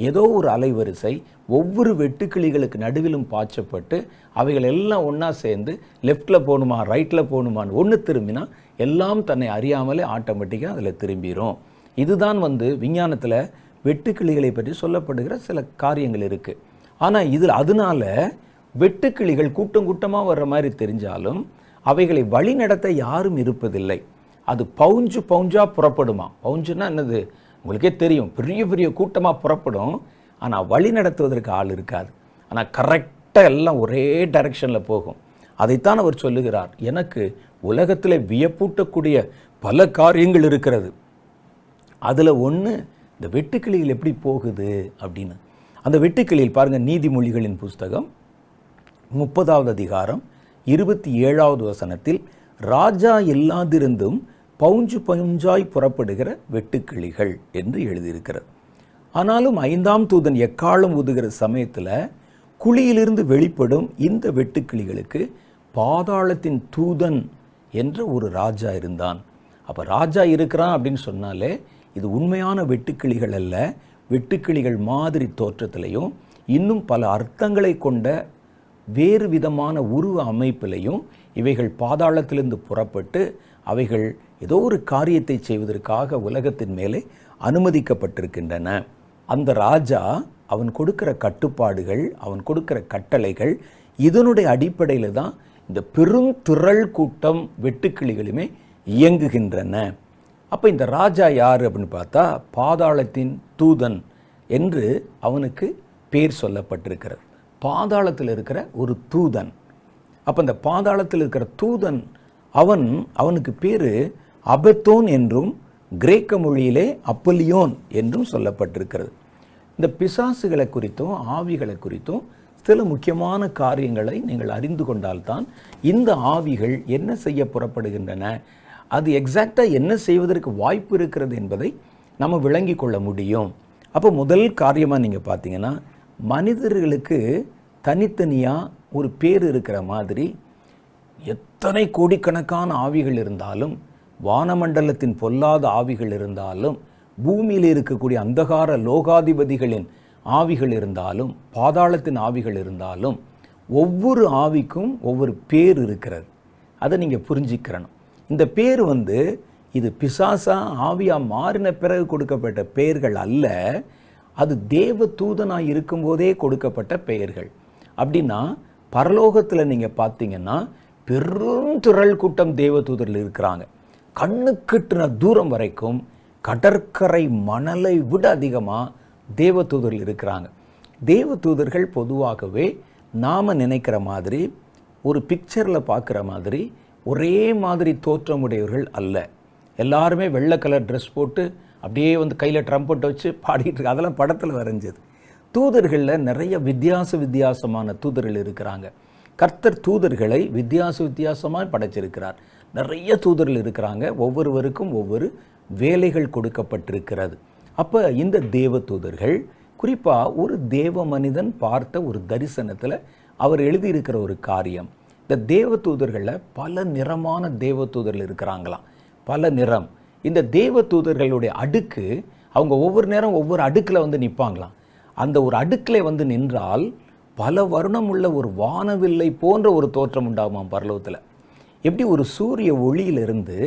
ஏதோ ஒரு அலைவரிசை ஒவ்வொரு வெட்டுக்கிளிகளுக்கு நடுவிலும் பாய்ச்சப்பட்டு அவைகள் எல்லாம் ஒன்றா சேர்ந்து லெஃப்டில் போகணுமா ரைட்டில் போகணுமான்னு ஒன்று திரும்பினா எல்லாம் தன்னை அறியாமலே ஆட்டோமேட்டிக்காக அதில் திரும்பிடும். இதுதான் விஞ்ஞானத்தில் வெட்டுக்கிளிகளை பற்றி சொல்லப்படுகிற சில காரியங்கள் இருக்குது. ஆனால் இதில் அதனால வெட்டுக்கிளிகள் கூட்டமாக வர்ற மாதிரி தெரிஞ்சாலும் அவைகளை வழி நடத்த யாரும் இருப்பதில்லை. அது பவுஞ்சாக புறப்படுமா. பவுஞ்சுன்னா என்னது உங்களுக்கே தெரியும், பெரிய பெரிய கூட்டமாக புறப்படும். ஆனால் வழி நடத்துவதற்கு ஆள் இருக்காது. ஆனால் கரெக்டாக எல்லாம் ஒரே டைரக்ஷனில் போகும். அதைத்தான் அவர் சொல்லுகிறார், எனக்கு உலகத்தில் வியப்பூட்டக்கூடிய பல காரியங்கள் இருக்கிறது, அதில் ஒன்று இந்த வெட்டுக்கிளிகள் எப்படி போகுது அப்படின்னு. அந்த வெட்டுக்கிளியில் பாருங்கள், நீதிமொழிகளின் புஸ்தகம் 30வது அதிகாரம் 27வது வசனத்தில் ராஜா இல்லாதிருந்தும் பவுஞ்சாய் புறப்படுகிற வெட்டுக்கிளிகள் என்று எழுதியிருக்கிறது. ஆனாலும் 5ஆம் தூதன் எக்காலம் ஊதுகிற சமயத்தில் குழியிலிருந்து வெளிப்படும் இந்த வெட்டுக்கிளிகளுக்கு பாதாளத்தின் தூதன் என்ற ஒரு ராஜா இருந்தான். அப்போ ராஜா இருக்கிறான் அப்படின்னு சொன்னாலே இது உண்மையான வெட்டுக்கிளிகள் அல்ல. வெட்டுக்கிளிகள் மாதிரி தோற்றத்திலையும் இன்னும் பல அர்த்தங்களை கொண்ட வேறு விதமான உருவ அமைப்பிலையும் இவைகள் பாதாளத்திலிருந்து புறப்பட்டு அவைகள் ஏதோ ஒரு காரியத்தை செய்வதற்காக உலகத்தின் மேலே அனுமதிக்கப்பட்டிருக்கின்றன. அந்த ராஜா அவன் கொடுக்கிற கட்டுப்பாடுகள், அவன் கொடுக்கிற கட்டளைகள், இதனுடைய அடிப்படையில் தான் இந்த பெருந்திரள் கூட்டம் வெட்டுக்கிளிகளுமே இயங்குகின்றன. அப்போ இந்த ராஜா யார் அப்படின்னு பார்த்தா பாதாளத்தின் தூதன் என்று அவனுக்கு பேர் சொல்லப்பட்டிருக்கிறது. பாதாளத்தில் இருக்கிற ஒரு தூதன். அப்போ இந்த பாதாளத்தில் இருக்கிற தூதன் அவனுக்கு பேர் அபத்தோன் என்றும் கிரேக்க மொழியிலே அப்பலியோன் என்றும் சொல்லப்பட்டிருக்கிறது. இந்த பிசாசுகளை குறித்தும் ஆவிகளை குறித்தும் சில முக்கியமான காரியங்களை நீங்கள் அறிந்து கொண்டால்தான் இந்த ஆவிகள் என்ன செய்ய புறப்படுகின்றன, அது எக்ஸாக்டாக என்ன செய்வதற்கு வாய்ப்பு இருக்கிறது என்பதை நம்ம விளங்கி கொள்ள முடியும். அப்போ முதல் காரியமாக நீங்கள் பார்த்தீங்கன்னா, மனிதர்களுக்கு தனித்தனியாக ஒரு பேர் இருக்கிற மாதிரி எத்தனை கோடிக்கணக்கான ஆவிகள் இருந்தாலும், வானமண்டலத்தின் பொல்லாத ஆவிகள் இருந்தாலும், பூமியில் இருக்கக்கூடிய அந்தகார லோகாதிபதிகளின் ஆவிகள் இருந்தாலும், பாதாளத்தின் ஆவிகள் இருந்தாலும், ஒவ்வொரு ஆவிக்கும் ஒவ்வொரு பேர் இருக்கிறது. அதை நீங்கள் புரிஞ்சிக்கிறணும். இந்த பேர் இது பிசாசா ஆவியா மாறின பிறகு கொடுக்கப்பட்ட பெயர்கள் அல்ல, அது தேவ தூதனாக இருக்கும்போதே கொடுக்கப்பட்ட பெயர்கள். அப்படின்னா பரலோகத்தில் நீங்கள் பார்த்தீங்கன்னா பெருந்திரள் கூட்டம் தேவ தூதர்கள் இருக்கிறாங்க. கண்ணுக்கெட்டின தூரம் வரைக்கும் கடற்கரை மணலை விட அதிகமாக தேவ தூதர்கள் இருக்கிறாங்க. தேவ தூதர்கள் பொதுவாகவே நாம் நினைக்கிற மாதிரி, ஒரு பிக்சரில் பார்க்குற மாதிரி ஒரே மாதிரி தோற்றமுடையவர்கள் அல்ல. எல்லாருமே வெள்ளை கலர் ட்ரெஸ் போட்டு அப்படியே கையில் ட்ரம்பட் வச்சு பாடிட்டு இருக்கு. அதெல்லாம் படத்தில் வரைஞ்சது. தூதர்களில் நிறைய வித்தியாசமான தூதர்கள் இருக்கிறாங்க. கர்த்தர் தூதர்களை வித்தியாசமாக படைச்சிருக்கிறார். நிறைய தூதர்கள் இருக்கிறாங்க. ஒவ்வொருவருக்கும் ஒவ்வொரு வேலைகள் கொடுக்கப்பட்டிருக்கிறது. அப்போ இந்த தேவ தூதர்கள் குறிப்பாக ஒரு தேவ மனிதன் பார்த்த ஒரு தரிசனத்தில் அவர் எழுதியிருக்கிற ஒரு காரியம், இந்த தேவ தூதர்களில் பல நிறமான தேவ தூதர்கள் இருக்கிறாங்களாம். பல நிறம். இந்த தேவ தூதர்களுடைய அடுக்கு, அவங்க ஒவ்வொரு நேரம் ஒவ்வொரு அடுக்கில் நிற்பாங்களாம். அந்த ஒரு அடுக்கில் நின்றால் பல வருணம் உள்ள ஒரு வானவில்லை போன்ற ஒரு தோற்றம் உண்டாகுமாம் பரலோகத்தில். எப்படி ஒரு சூரிய ஒளியிலிருந்து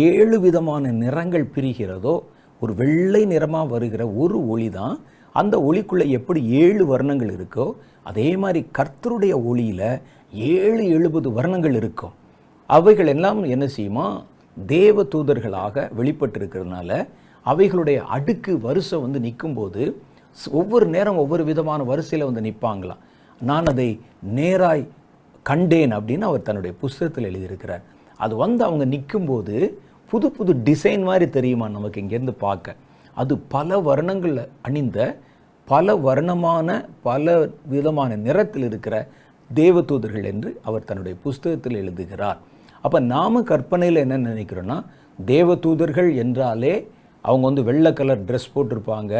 7 விதமான நிறங்கள் பிரிகிறதோ, ஒரு வெள்ளை நிறமாக வருகிற ஒரு ஒளி தான், அந்த ஒளிக்குள்ளே எப்படி 7 வர்ணங்கள் இருக்கோ அதே மாதிரி கர்த்தருடைய ஒளியில் 70 வர்ணங்கள் இருக்கும். அவைகள் எல்லாம் என்ன செய்யுமா, தேவ தூதர்களாக வெளிப்பட்டிருக்கிறதுனால அவைகளுடைய அடுக்கு வரிசை நிற்கும்போது ஒவ்வொரு நேரம் ஒவ்வொரு விதமான வரிசையில் நிற்பாங்களாம். நான் அதை நேராய் கண்டேன் அப்படின்னு அவர் தன்னுடைய புஸ்தகத்தில் எழுதியிருக்கிறார். அது அவங்க நிற்கும்போது புது புது டிசைன் மாதிரி தெரியுமா நமக்கு இங்கேருந்து பார்க்க. அது பல வர்ணங்களில் அணிந்த பல வர்ணமான பல விதமான நிறத்தில் இருக்கிற தேவதூதர்கள் என்று அவர் தன்னுடைய புஸ்தகத்தில் எழுதுகிறார். அப்போ நாம கற்பனையில் என்ன நினைக்கிறோன்னா, தேவதூதர்கள் என்றாலே அவங்க வெள்ளை கலர் ட்ரெஸ் போட்டிருப்பாங்க,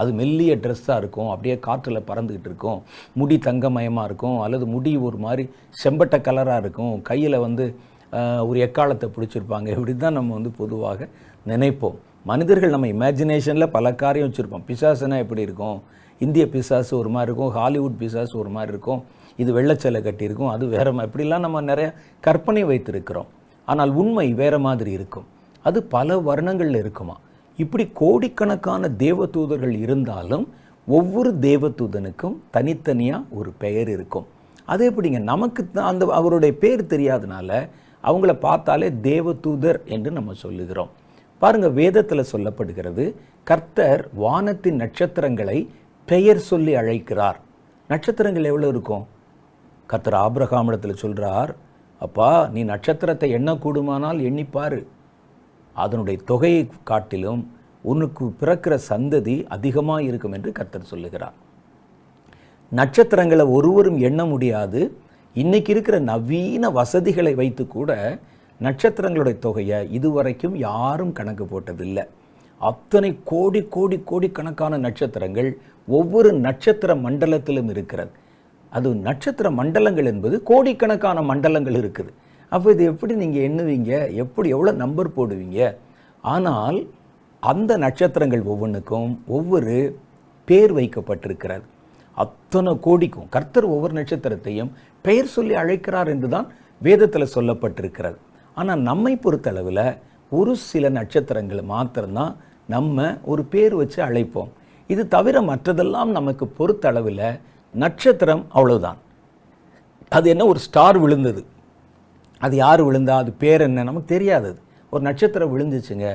அது மெல்லிய ட்ரெஸ்ஸாக இருக்கும், அப்படியே காற்றில் பறந்துக்கிட்டு இருக்கும், முடி தங்கமயமாக இருக்கும், அல்லது முடி ஒரு மாதிரி செம்பட்ட கலராக இருக்கும், கையில் ஒரு எக்காலத்தை பிடிச்சிருப்பாங்க. இப்படி தான் நம்ம பொதுவாக நினைப்போம். மனிதர்கள் நம்ம இமேஜினேஷனில் பல காரியம் வச்சுருப்போம். பிசாசுனா எப்படி இருக்கும், இந்திய பிசாசு ஒரு மாதிரி இருக்கும், ஹாலிவுட் பிசாசு ஒரு மாதிரி இருக்கும், இது வெள்ளச்சலை கட்டியிருக்கும், அது வேறு மாதிரி, இப்படிலாம் நம்ம நிறைய கற்பனை வைத்திருக்கிறோம். ஆனால் உண்மை வேறு மாதிரி இருக்கும். அது பல வர்ணங்களில் இருக்குமா. இப்படி கோடிக்கணக்கான தேவதூதர்கள் இருந்தாலும் ஒவ்வொரு தேவதூதனுக்கும் தனித்தனியாக ஒரு பெயர் இருக்கும். அது எப்படிங்க, நமக்கு அவருடைய பேர் தெரியாதனால அவங்கள பார்த்தாலே தேவதூதர் என்று நம்ம சொல்லுகிறோம். பாருங்கள், வேதத்தில் சொல்லப்படுகிறது, கர்த்தர் வானத்தின் நட்சத்திரங்களை பெயர் சொல்லி அழைக்கிறார். நட்சத்திரங்கள் எவ்வளோ இருக்கும்? கர்த்தர் ஆபிரகாமிடத்தில் சொல்கிறார், அப்பா நீ நட்சத்திரத்தை எண்ணக்கூடுமானால் எண்ணிப்பார், அதனுடைய தொகையை காட்டிலும் உனக்கு பிறக்கிற சந்ததி அதிகமாக இருக்கும் என்று கர்த்தர் சொல்லுகிறார். நட்சத்திரங்களை ஒருவரும் எண்ண முடியாது. இன்றைக்கி இருக்கிற நவீன வசதிகளை வைத்து கூட நட்சத்திரங்களுடைய தொகையை இதுவரைக்கும் யாரும் கணக்கு போட்டதில்லை. அத்தனை கோடி கோடி கோடிக்கணக்கான நட்சத்திரங்கள் ஒவ்வொரு நட்சத்திர மண்டலத்திலும் இருக்கிறது. அது நட்சத்திர மண்டலங்கள் என்பது கோடிக்கணக்கான மண்டலங்கள் இருக்குது. அப்போ இது எப்படி நீங்கள் எண்ணுவீங்க, எப்படி எவ்வளோ நம்பர் போடுவீங்க? ஆனால் அந்த நட்சத்திரங்கள் ஒவ்வொன்றுக்கும் ஒவ்வொரு பேர் வைக்கப்பட்டிருக்கிறது. அத்தனை கோடிக்கும் கர்த்தர் ஒவ்வொரு நட்சத்திரத்தையும் பெயர் சொல்லி அழைக்கிறார் என்று தான் வேதத்தில் சொல்லப்பட்டிருக்கிறது. ஆனால் நம்மை பொறுத்தளவில் ஒரு சில நட்சத்திரங்கள் மாத்திரம்தான் நம்ம ஒரு பேர் வச்சு அழைப்போம். இது தவிர மற்றதெல்லாம் நமக்கு பொறுத்தளவில் நட்சத்திரம் அவ்வளவுதான். அது என்ன, ஒரு ஸ்டார் விழுந்தது, அது யார் விழுந்தா, அது பேர் என்ன நமக்கு தெரியாதது. ஒரு நட்சத்திரம் விழுந்துச்சுங்க,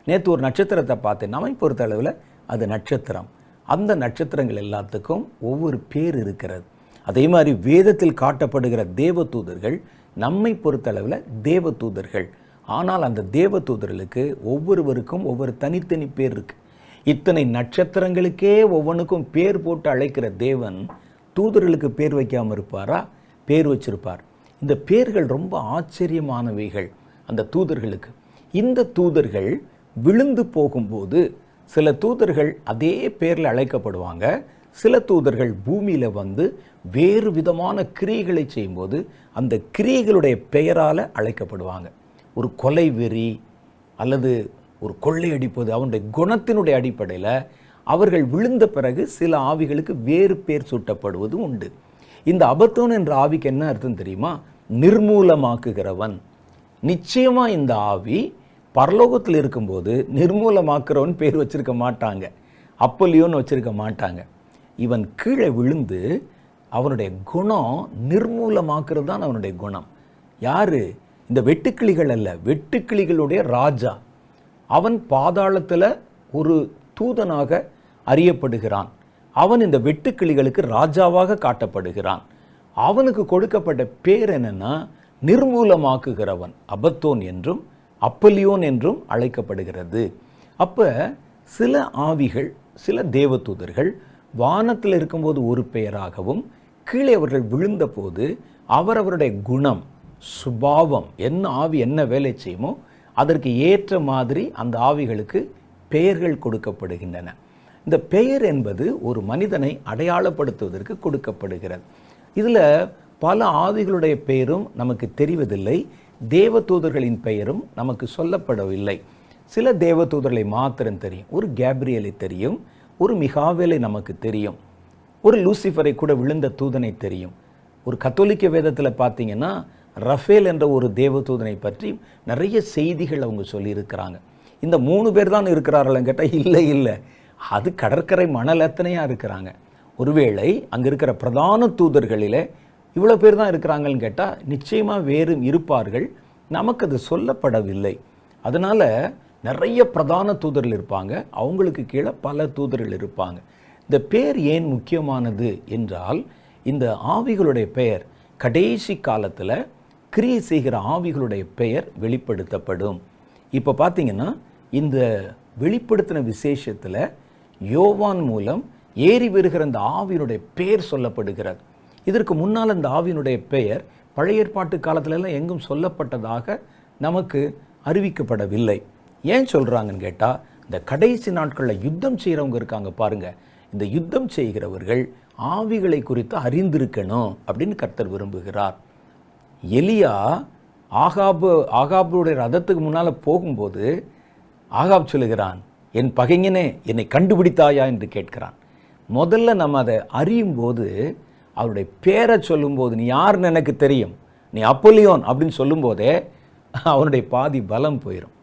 நேற்று ஒரு நட்சத்திரத்தை பார்த்தேன், நம்மை பொறுத்தளவில் அது நட்சத்திரம். அந்த நட்சத்திரங்கள் எல்லாத்துக்கும் ஒவ்வொரு பேர் இருக்கிறது. அதே மாதிரி வேதத்தில் காட்டப்படுகிற தேவதூதர்கள் நம்மை பொறுத்தளவில் தேவதூதர்கள். ஆனால் அந்த தேவதூதர்களுக்கு ஒவ்வொருவருக்கும் ஒவ்வொரு தனித்தனி பேர் இருக்கு. இத்தனை நட்சத்திரங்களுக்கே ஒவ்வொன்றுக்கும் பேர் போட்டு அழைக்கிற தேவன் தூதர்களுக்கு பேர் வைக்காமல் இருப்பாரா? பேர் வச்சிருப்பார். இந்த பேர்கள் ரொம்ப ஆச்சரியமானவைகள் அந்த தூதர்களுக்கு. இந்த தூதர்கள் விழுந்து போகும்போது சில தூதர்கள் அதே பேரில் அழைக்கப்படுவாங்க. சில தூதர்கள் பூமியில் வந்து வேறு விதமான கிரியைகளை செய்யும்போது அந்த கிரியைகளுடைய பெயரால் அழைக்கப்படுவாங்க. ஒரு கொலை வெறி அல்லது ஒரு கொள்ளையடிப்பது அவனுடைய குணத்தினுடைய அடிப்படையில் அவர்கள் விழுந்த பிறகு சில ஆவிகளுக்கு வேறு பேர் சூட்டப்படுவதும் உண்டு. இந்த அபத்தோன் என்ற ஆவிக்கு என்ன அர்த்தம் தெரியுமா? நிர்மூலமாக்குகிறவன். நிச்சயமா இந்த ஆவி பரலோகத்தில் இருக்கும்போது நிர்மூலமாக்குறவன் பேர் வச்சிருக்க மாட்டாங்க, அப்பலியோன்னு வச்சிருக்க மாட்டாங்க. இவன் கீழே விழுந்து அவனுடைய குணம் நிர்மூலமாக்குறது தான் அவனுடைய குணம். யாரு? இந்த வெட்டுக்கிளிகள் அல்ல, வெட்டுக்கிளிகளுடைய ராஜா. அவன் பாதாளத்தில் ஒரு தூதனாக அறியப்படுகிறான். அவன் இந்த வெட்டுக்கிளிகளுக்கு ராஜாவாக காட்டப்படுகிறான். அவனுக்கு கொடுக்கப்பட்ட பேர் என்னன்னா நிர்மூலமாக்குகிறவன். அபத்தோன் என்றும் அப்பலியோன் என்றும் அழைக்கப்படுகிறது. அப்ப சில ஆவிகள், சில தேவதூதர்கள் வானத்தில் இருக்கும்போது ஒரு பெயராகவும் கீழே அவர்கள் விழுந்த போது அவரவருடைய குணம், சுபாவம், என்ன ஆவி என்ன வேலை செய்யுமோ அதற்கு ஏற்ற மாதிரி அந்த ஆவிகளுக்கு பெயர்கள் கொடுக்கப்படுகின்றன. இந்த பெயர் என்பது ஒரு மனிதனை அடையாளப்படுத்துவதற்கு கொடுக்கப்படுகிறது. இதில் பல ஆவிகளுடைய பெயரும் நமக்கு தெரிவதில்லை, தேவதூதர்களின் பெயரும் நமக்கு சொல்லப்படவில்லை. சில தேவதூதர்களை மாத்திரம் தெரியும். ஒரு கேப்ரியலை தெரியும், ஒரு மிகாவேலை நமக்கு தெரியும், ஒரு லூசிஃபரை கூட விழுந்த தூதனை தெரியும். ஒரு கத்தோலிக்க வேதத்தில் பார்த்தீங்கன்னா ரஃபேல் என்ற ஒரு தேவதூதனை பற்றி நிறைய செய்திகள் அவங்க சொல்லியிருக்கிறாங்க. இந்த 3 பேர் தான் இருக்கிறார்கள்னு கேட்டால் இல்லை, அது கடற்கரை மணல் எத்தனையாக இருக்கிறாங்க. ஒருவேளை அங்கே இருக்கிற பிரதான தூதர்களில் இவ்வளோ பேர் தான் இருக்கிறாங்கன்னு கேட்டால் நிச்சயமாக வேறு இருப்பார்கள், நமக்கு அது சொல்லப்படவில்லை. அதனால் நிறைய பிரதான தூதர்கள் இருப்பாங்க, அவங்களுக்கு கீழே பல தூதர்கள் இருப்பாங்க. இந்த பேர் ஏன் முக்கியமானது என்றால், இந்த ஆவிகளுடைய பெயர் கடைசி காலத்தில் கிரியை செய்கிற ஆவிகளுடைய பெயர் வெளிப்படுத்தப்படும். இப்போ பார்த்தீங்கன்னா இந்த வெளிப்படுத்தின விசேஷத்தில் யோவான் மூலம் ஏறி வருகிற அந்த ஆவியினுடைய பெயர் சொல்லப்படுகிறது. இதற்கு முன்னால் அந்த ஆவியினுடைய பெயர் பழைய ஏற்பாட்டு காலத்திலெல்லாம் எங்கும் சொல்லப்பட்டதாக நமக்கு அறிவிக்கப்படவில்லை. ஏன் சொல்கிறாங்கன்னு கேட்டால், இந்த கடைசி நாட்களில் யுத்தம் செய்கிறவங்க இருக்காங்க பாருங்க, இந்த யுத்தம் செய்கிறவர்கள் ஆவிகளை குறித்து அறிந்திருக்கணும் அப்படின்னு கர்த்தர் விரும்புகிறார். எலியா ஆகாபுடைய ரதத்துக்கு முன்னால் போகும்போது ஆகாப் சொல்லுகிறான், என் பகைஞனே என்னை கண்டுபிடித்தாயா என்று கேட்கிறான். முதல்ல நம்ம அதை அறியும் போது, அவருடைய பேரை சொல்லும்போது, நீ யாருன்னு எனக்கு தெரியும், நீ அப்பலியோன் அப்படின்னு சொல்லும்போதே அவனுடைய பாதி பலம் போயிடும்.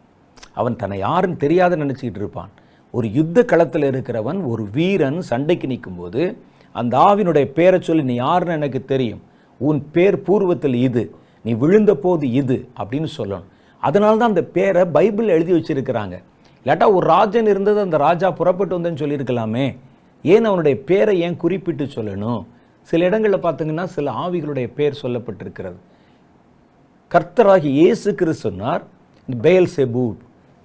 அவன் தன்னை யாருன்னு தெரியாத நினச்சிக்கிட்டு இருப்பான். ஒரு யுத்த களத்தில் இருக்கிறவன், ஒரு வீரன் சண்டைக்கு நிற்கும்போது அந்த ஆவினுடைய பேரை சொல்லி, நீ யாருன்னு எனக்கு தெரியும், உன் பேர் பூர்வத்தில் இது, நீ விழுந்த போது இது அப்படின்னு சொல்லணும். அதனால தான் அந்த பேரை பைபிள் எழுதி வச்சிருக்கிறாங்க. இல்லாட்டா ஒரு ராஜன் இருந்தது, அந்த ராஜா புறப்பட்டு வந்தேன்னு சொல்லியிருக்கலாமே. ஏன் அவனுடைய பேரை ஏன் குறிப்பிட்டு சொல்லணும்? சில இடங்களில் பார்த்தீங்கன்னா சில ஆவிகளுடைய பேர் சொல்லப்பட்டிருக்கிறது. கர்த்தராகி இயேசு கிறிஸ்து சொன்னார், பெயல்செபூல்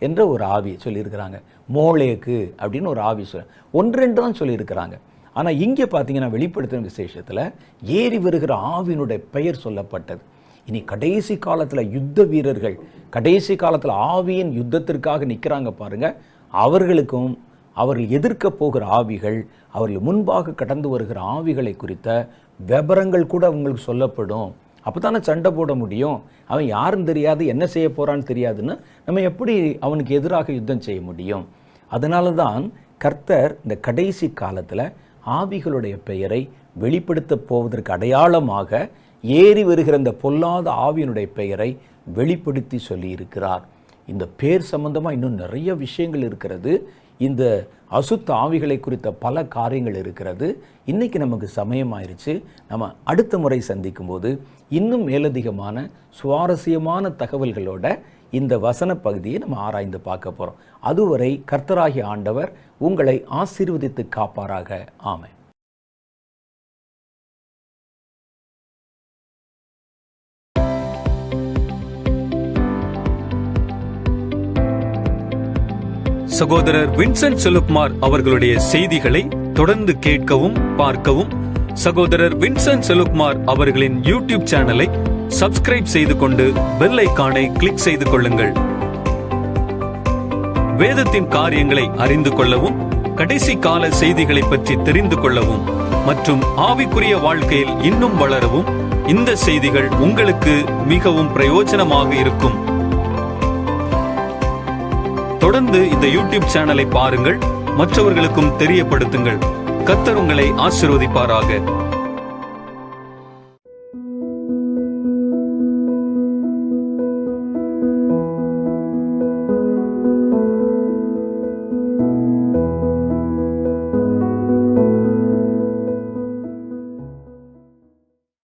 என்ற ஒரு ஆவி சொல்லியிருக்கிறாங்க, மோளேக்கு அப்படின்னு ஒரு ஆவி சொல்ல 1-2 தான் சொல்லியிருக்கிறாங்க. ஆனால் இங்கே பார்த்தீங்கன்னா வெளிப்படுத்தின விசேஷத்தில் ஏறி வருகிற ஆவியினுடைய பெயர் சொல்லப்பட்டது. இனி கடைசி காலத்தில் யுத்த வீரர்கள், கடைசி காலத்தில் ஆவியின் யுத்தத்திற்காக நிற்கிறாங்க பாருங்க, அவர்களுக்கும் அவர்கள் எதிர்க்க போகிற ஆவிகள், அவர்கள் முன்பாக கடந்து வருகிற ஆவிகளை குறித்த விபரங்கள் கூட அவங்களுக்கு சொல்லப்படும். அப்போ தானே சண்டை போட முடியும். அவன் யாருன்னு தெரியாது, என்ன செய்ய போகிறான்னு தெரியாதுன்னு நம்ம எப்படி அவனுக்கு எதிராக யுத்தம் செய்ய முடியும்? அதனால தான் கர்த்தர் இந்த கடைசி காலத்தில் ஆவிகளுடைய பெயரை வெளிப்படுத்த போவதற்கு அடையாளமாக ஏறி வருகிற இந்த பொல்லாத ஆவியினுடைய பெயரை வெளிப்படுத்தி சொல்லி இருக்கிறார். இந்த பேர் சம்பந்தமாக இன்னும் நிறைய விஷயங்கள் இருக்கிறது. இந்த அசுத்த ஆவிகளை குறித்த பல காரியங்கள் இருக்கிறது. இன்னைக்கு நமக்கு சமயமாயிருச்சு. நம்ம அடுத்த முறை சந்திக்கும் போது இன்னும் மேலதிகமான சுவாரஸ்யமான தகவல்களோட இந்த வசன பகுதியை நம்ம ஆராய்ந்து பார்க்க போறோம். அதுவரை கர்த்தராகிய ஆண்டவர் உங்களை ஆசீர்வதித்து காப்பாராக. ஆமென். சகோதரர் வின்சென்ட் செலுப்மார் அவர்களுடைய செய்திகளை தொடர்ந்து கேட்கவும் பார்க்கவும் சகோதரர் வின்சென்ட் செலுப்மார் அவர்களின் யூடியூப் சேனலை சப்ஸ்கிரைப் செய்து கொண்டு பெல் ஐகானை கிளிக் செய்து கொள்ளுங்கள். வேதத்தின் காரியங்களை அறிந்து கொள்ளவும், கடைசி கால செய்திகளை பற்றி தெரிந்து கொள்ளவும் மற்றும் ஆவிக்குரிய வாழ்க்கையில் இன்னும் வளரவும் இந்த செய்திகள் உங்களுக்கு மிகவும் பிரயோஜனமாக இருக்கும். தொடர்ந்து இந்த யூடியூப் சேனலை பாருங்கள், மற்றவர்களுக்கும் தெரியப்படுத்துங்கள். கர்த்தர் உங்களை ஆசீர்வதிப்பாராக.